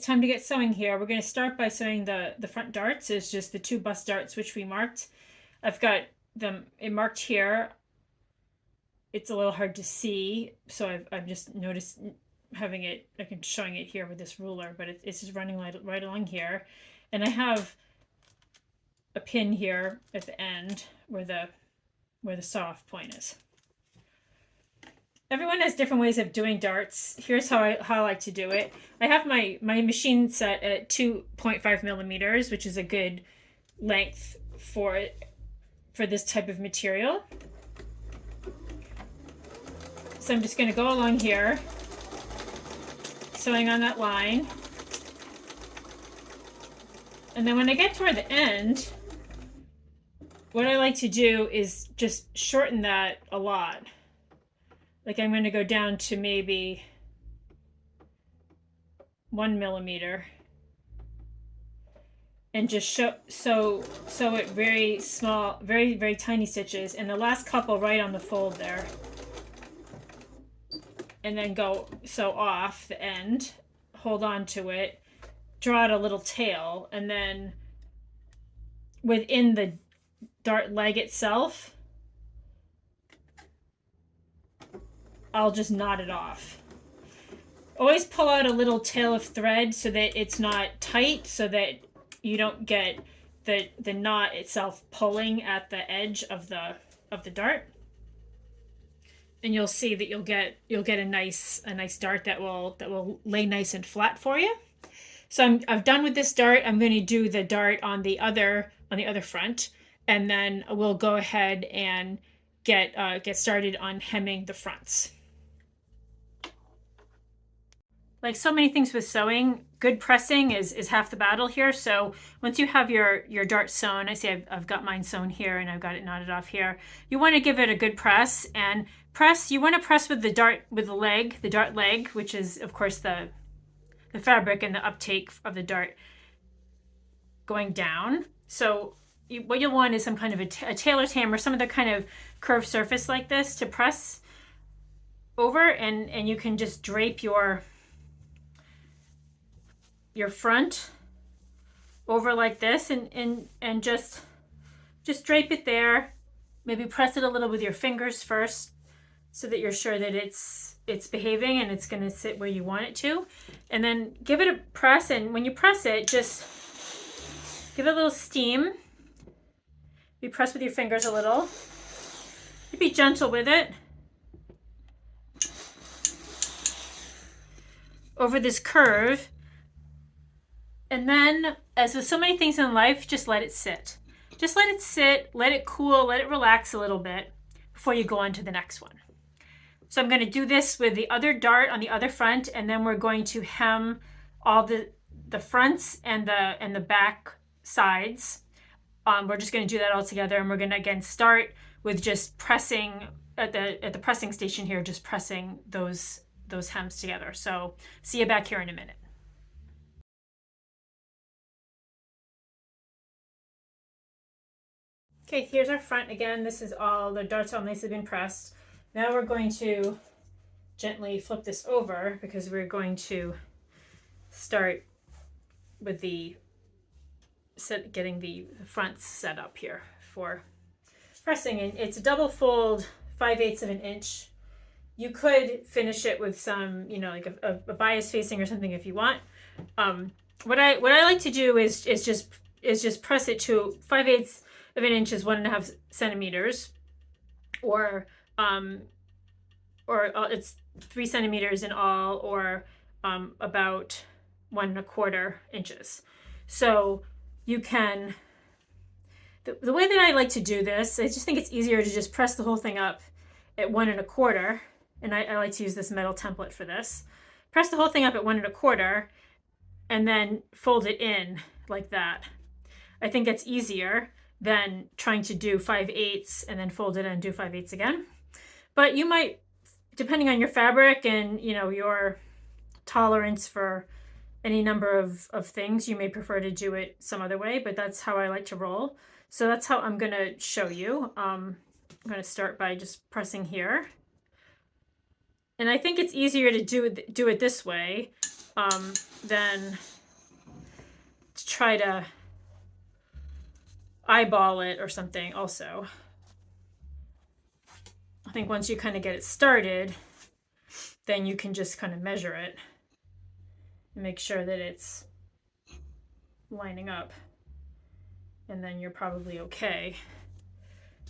it's time to get sewing here. We're going to start by sewing the front darts. It's just the 2 bust darts which we marked. I've got them marked here. It's a little hard to see, so I've just noticed having it, showing it here with this ruler, but it's just running right along here. And I have a pin here at the end where the saw off point is. Everyone has different ways of doing darts. Here's how I like to do it. I have my machine set at 2.5 millimeters, which is a good length for this type of material. So I'm just going to go along here, sewing on that line. And then when I get toward the end, what I like to do is just shorten that a lot. Like I'm going to go down to maybe 1 millimeter and just sew it very small, very tiny stitches, and the last couple right on the fold there. And then go sew off the end, hold on to it, draw out a little tail, and then within the dart leg itself, I'll just knot it off. Always pull out a little tail of thread so that it's not tight, so that you don't get the knot itself pulling at the edge of the dart. And you'll see that you'll get a nice dart that will lay nice and flat for you. So I'm done with this dart. I'm going to do the dart on the other front, and then we'll go ahead and get started on hemming the fronts. Like so many things with sewing, good pressing is half the battle here. So once you have your dart sewn, I see I've got mine sewn here and I've got it knotted off here. You want to give it a good press, and you want to press with the dart leg, which is of course the fabric and the uptake of the dart going down. So what you'll want is some kind of a tailor's hammer, some other kind of curved surface like this to press over, and you can just drape your front over like this, and just drape it there. Maybe press it a little with your fingers first so that you're sure that it's behaving and it's going to sit where you want it to, and then give it a press. And when you press it, just give it a little steam. You press with your fingers a little. You be gentle with it over this curve. And then, as with so many things in life, just let it sit. Just let it sit, let it cool, let it relax a little bit before you go on to the next one. So I'm going to do this with the other dart on the other front, and then we're going to hem all the fronts and the back sides. We're just going to do that all together, and we're going to again start with just pressing at the pressing station here, just pressing those hems together. So see you back here in a minute. Okay, here's our front again. This is all, the darts all nicely been pressed. Now we're going to gently flip this over because we're going to start with getting the fronts set up here for pressing. And it's a double fold, 5/8 of an inch. You could finish it with some, like a bias facing or something if you want. What I like to do is just press it to 5/8 of an inch is 1.5 centimeters, or it's 3 centimeters in all, or about 1.25 inches. So you can, the way that I like to do this, I just think it's easier to just press the whole thing up at 1.25, and I like to use this metal template for this. Press the whole thing up at 1.25 and then fold it in like that. I think that's easier than trying to do 5/8 and then fold it and do 5/8 again. But you might, depending on your fabric and your tolerance for any number of things, you may prefer to do it some other way, but that's how I like to roll. So that's how I'm going to show you. I'm going to start by just pressing here. And I think it's easier to do it this way than try to eyeball it or something also. I think once you kind of get it started, then you can just kind of measure it and make sure that it's lining up, and then you're probably okay.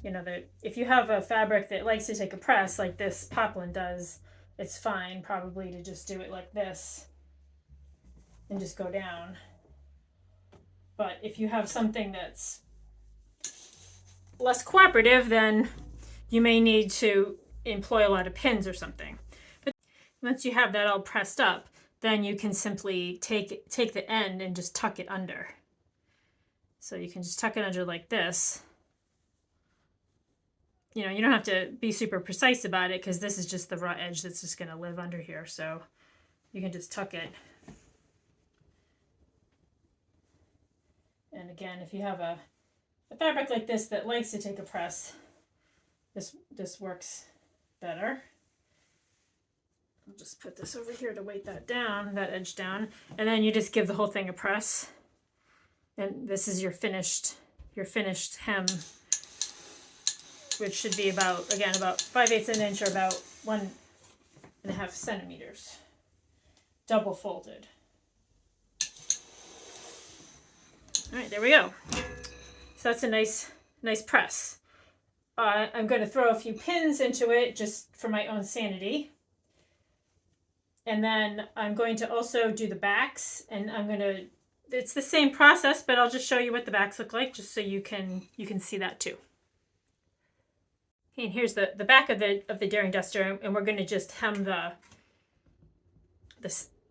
You know, that if you have a fabric that likes to take a press like this poplin does, it's fine probably to just do it like this and just go down. But if you have something that's less cooperative, then you may need to employ a lot of pins or something. But once you have that all pressed up, then you can simply take the end and just tuck it under. So you can just tuck it under like this. You know, you don't have to be super precise about it because this is just the raw edge that's just going to live under here. So you can just tuck it. And again, if you have a fabric like this that likes to take a press, this works better. I'll just put this over here to weight that down, that edge down, and then you just give the whole thing a press. And this is your finished hem, which should be about, again, about 5/8 an inch or about 1.5 centimeters, double folded. All right, there we go. So that's a nice press. I'm going to throw a few pins into it just for my own sanity. And then I'm going to also do the backs, and it's the same process, but I'll just show you what the backs look like just so you can see that too. Okay, and here's the back of the Daring Duster, and we're going to just hem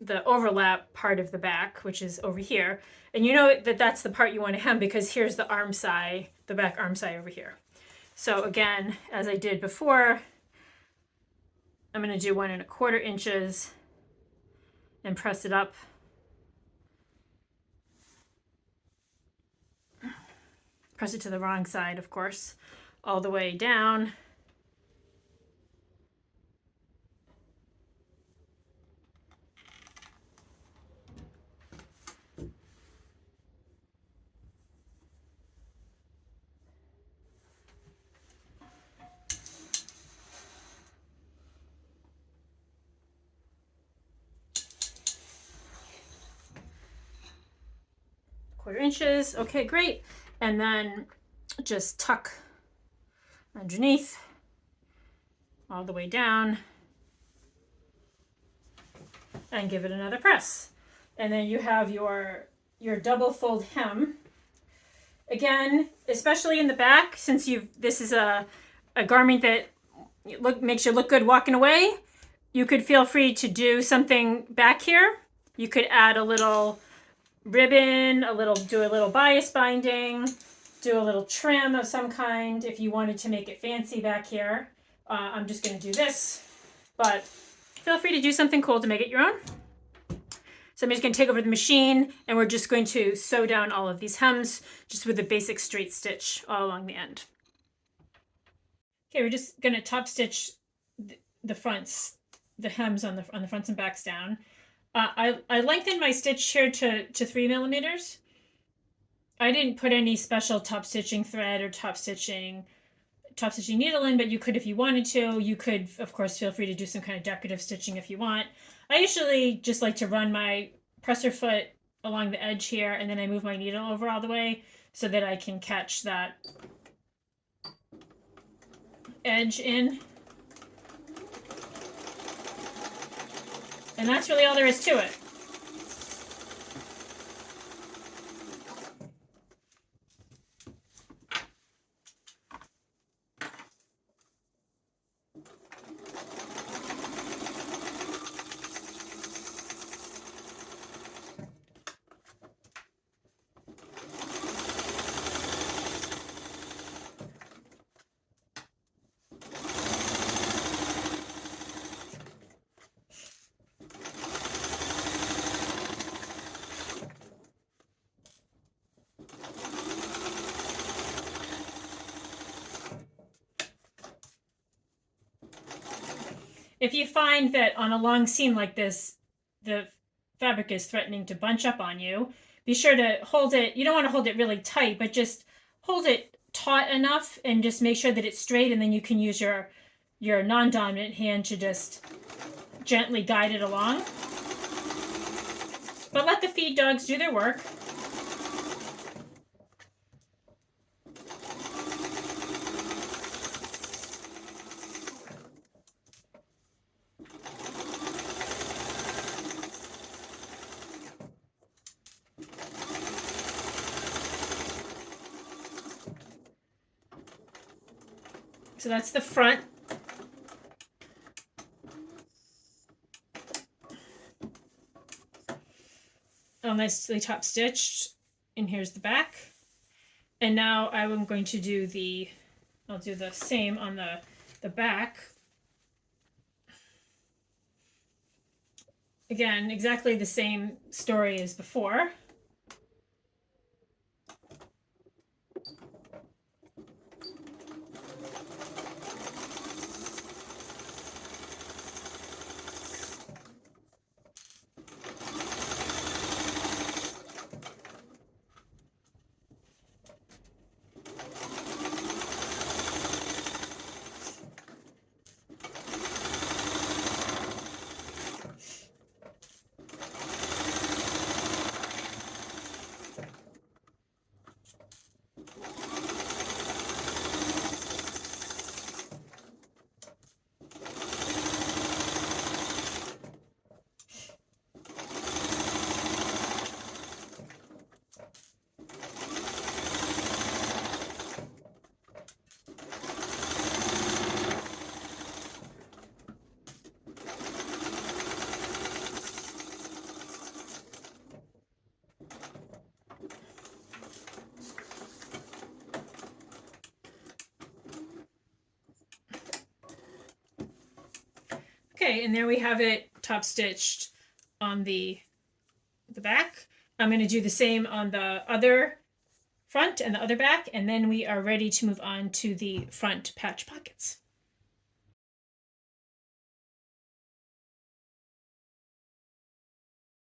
the overlap part of the back, which is over here. And you know that that's the part you want to hem because here's the arm side, the back arm side over here. So again, as I did before, I'm going to do 1.25 inches and press it up. Press it to the wrong side, of course, all the way down. Quarter inches, okay, great. And then just tuck underneath all the way down and give it another press. And then you have your double fold hem. Again, especially in the back, since this is a garment that makes you look good walking away, you could feel free to do something back here. You could add a little ribbon, do a little bias binding, do a little trim of some kind if you wanted to make it fancy back here. I'm just going to do this, but feel free to do something cool to make it your own. So I'm just going to take over the machine, and we're just going to sew down all of these hems just with a basic straight stitch all along the end. Okay, we're just going to top stitch the fronts, the hems on the fronts and backs down. I lengthened my stitch here to 3 millimeters. I didn't put any special top stitching thread or top stitching needle in, but you could if you wanted to. You could, of course, feel free to do some kind of decorative stitching if you want. I usually just like to run my presser foot along the edge here, and then I move my needle over all the way so that I can catch that edge in. And that's really all there is to it. If you find that on a long seam like this, the fabric is threatening to bunch up on you be sure to hold it. You don't want to hold it really tight, but just hold it taut enough and just make sure that it's straight, and then you can use your non-dominant hand to just gently guide it along. But let the feed dogs do their work. So that's the front. All nicely top stitched. And here's the back. And now I'm going to do I'll do the same on the back. Again, exactly the same story as before. Okay, and there we have it top stitched on the back. I'm going to do the same on the other front and the other back, and then we are ready to move on to the front patch pockets.